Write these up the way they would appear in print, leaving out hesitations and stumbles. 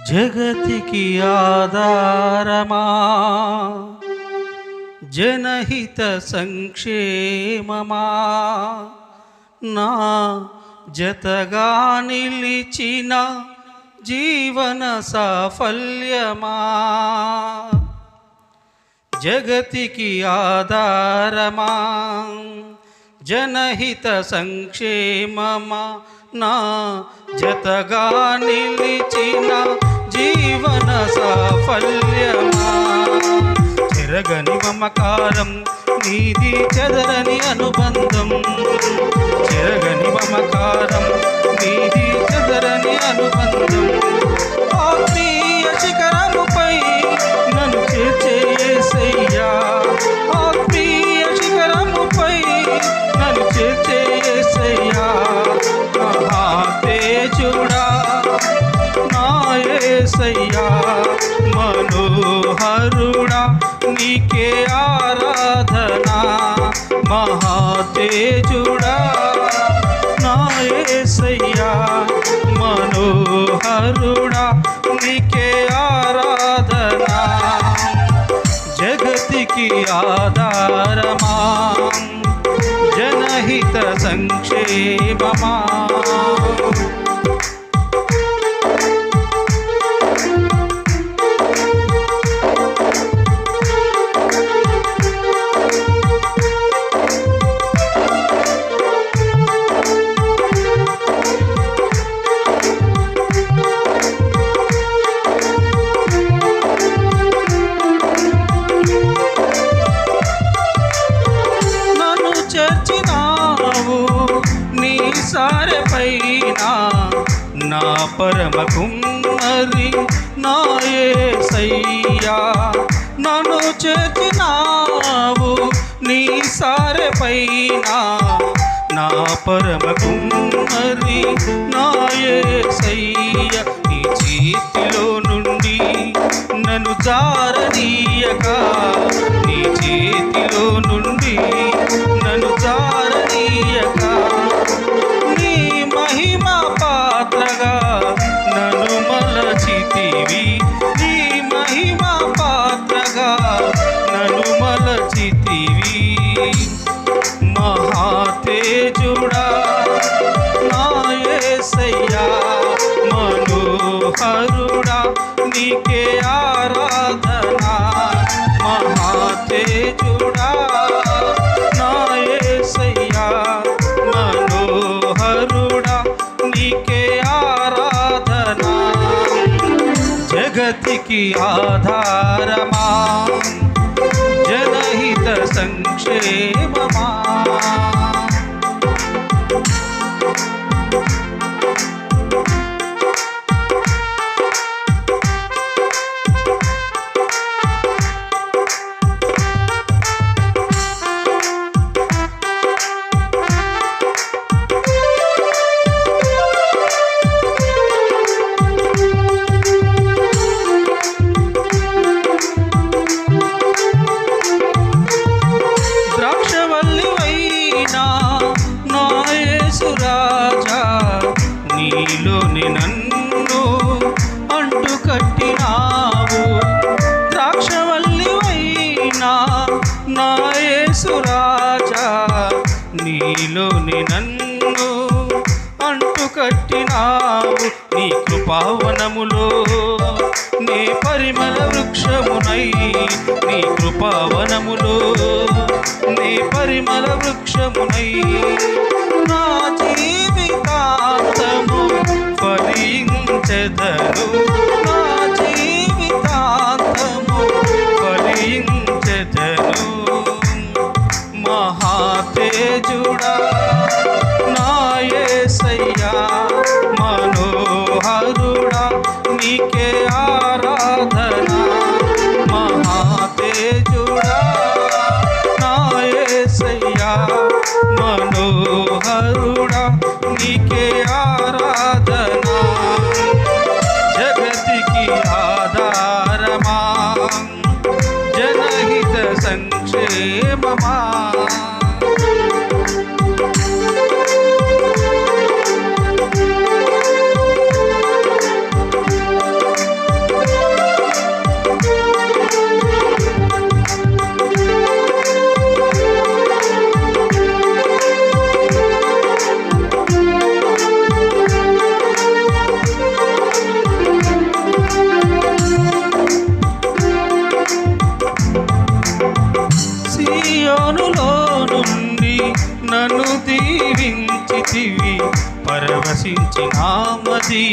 జగతికి ఆధారమా జనహిత సంక్షేమమా నా జతగా నిలిచిన జీవన సాఫల్యమా జగతికి ఆధారమా జనహిత సంక్షేమమా నా జతగా నిలిచిన జీవన సాఫల్యమా చెరగని మమకారం నీది చెదరని అనుబంధం చెరగని మమకారం నీది చెదరని అనుబంధం ఆత్మీయ శిఖరముపై నన్ను చేర్చే యేసయ్యా ఆత్మీయ శిఖరముపై నన్ను చేర్చే యేసయ్యా మహాతేజుడా నా యేసయ్యా మనోహరుడా నీకే ఆరాధనా మహాతేజుడా నా యేసయ్యా మనోహరుడా నీకే ఆరాధనా జగతికి ఆధారమా జనహిత సంక్షేమమా సారెపైన నా పరమ కుమ్మరి నా యేసయ్యా నన్ను చేర్చినావు నీ సారెపైన నా పరమ కుమ్మరి నా యేసయ్యా నీ చేతిలో నుండి నన్ను జారనీయక నీ చేతిలో నుండి నన్ను జారనీయక మహిమా పాత్రగా నన్ను మలచితివి నీ మహిమా పాత్రగా నన్ను మలచితివి మహాతేజుడా నా యేసయ్యా మనోహరుడా నీకే ఆరాధనా మహాతేజుడా నా యేసయ్యా మనోహరుడా నీకే ఆరాధనా జగతికి ఆధారమా జనహిత సంక్షేమమా నీలోని నన్ను అంటుకట్టినావు ద్రాక్షవల్లివైనా నా యేసురాజా నీలోని నన్ను అంటుకట్టినావు నీ కృపావనములో నే పరిమళ వృక్షమునై నీ కృపావనములో నే పరిమళ వృక్షమునై నా జీవితాంతము ఫలించెదను నా జీవితాంతము ఫలించెదను మహాతేజుడా నా యేసయ్యా మనోహరుడా నీకే ఆరాధనా మహాతేజుడా నా యేసయ్యా మనోహరుడా నీకే ఆరాధనా జగతికి ఆధారమా జనహిత సంక్షేమమా పరవశించినామది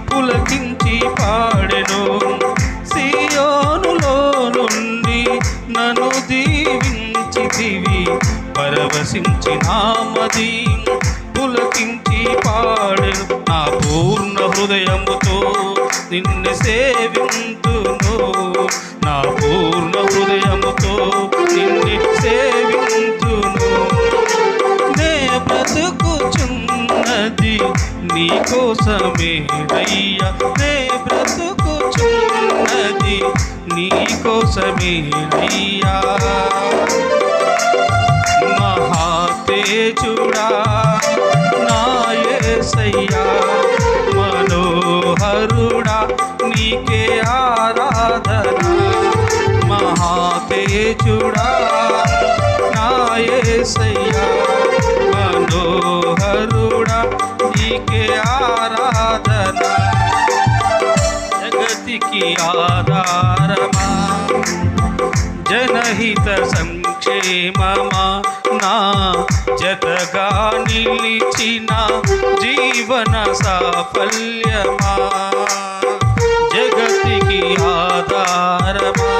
పులకించి పాడెను. సియోనులో నుండి నన్ను దీవించితివి, పరవశించినామది పులకించి పాడెను. నా పూర్ణ హృదయముతో నిన్ను సేవింతును, నా పూర్ణ హృదయముతో నిన్ను సేవింతును. నే బ్రతుకుచున్నది నీ కోసమేనయ్యా, నే బ్రతుకుచున్నది నీ కోసమేనయ్యా. మహాతేజుడా నా యేసయ్యా, మనోహరుడా నీకే ఆరాధన. మహాతేజుడా నా యేసయ్యా, మనోహరుడా నీకే ఆరాధన. జగతికి ఆధారమా, జనహిత సంక్షేమమా, నా జతగా నిలిచిన జీవన సాఫల్యమా. జగతికి ఆధారమా,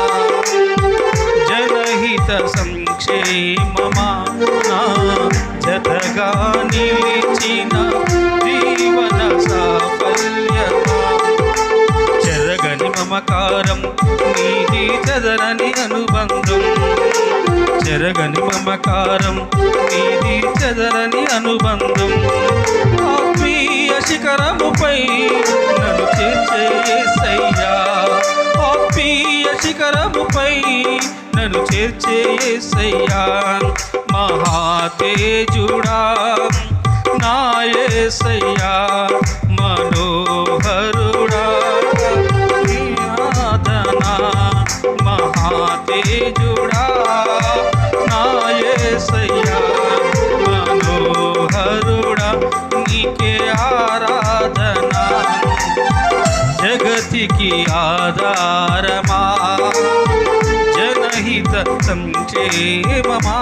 జనహిత సంక్షేమమా, నా జతగా నిలిచిన జీవన సాఫల్యమా. చెరగని మమకారం నీది చెదరని అనుబంధం, చెరగని మమకారం నీది చెదరని అనుబంధం. ఆత్మీయ శిఖరముపై నన్ను చేర్చే యేసయ్యా, ఆత్మీయ శిఖరముపై నన్ను చేర్చే యేసయ్యా. మహాతేజుడా నా యేసయ్యా, మనోహరుడా నీ ఆరాధన. మహాతేజుడా నా యేసయ్యా, మనోహరుడా నీకే ఆరాధన. జగతికి ఆధారమా, జనహిత సంక్షేమమా.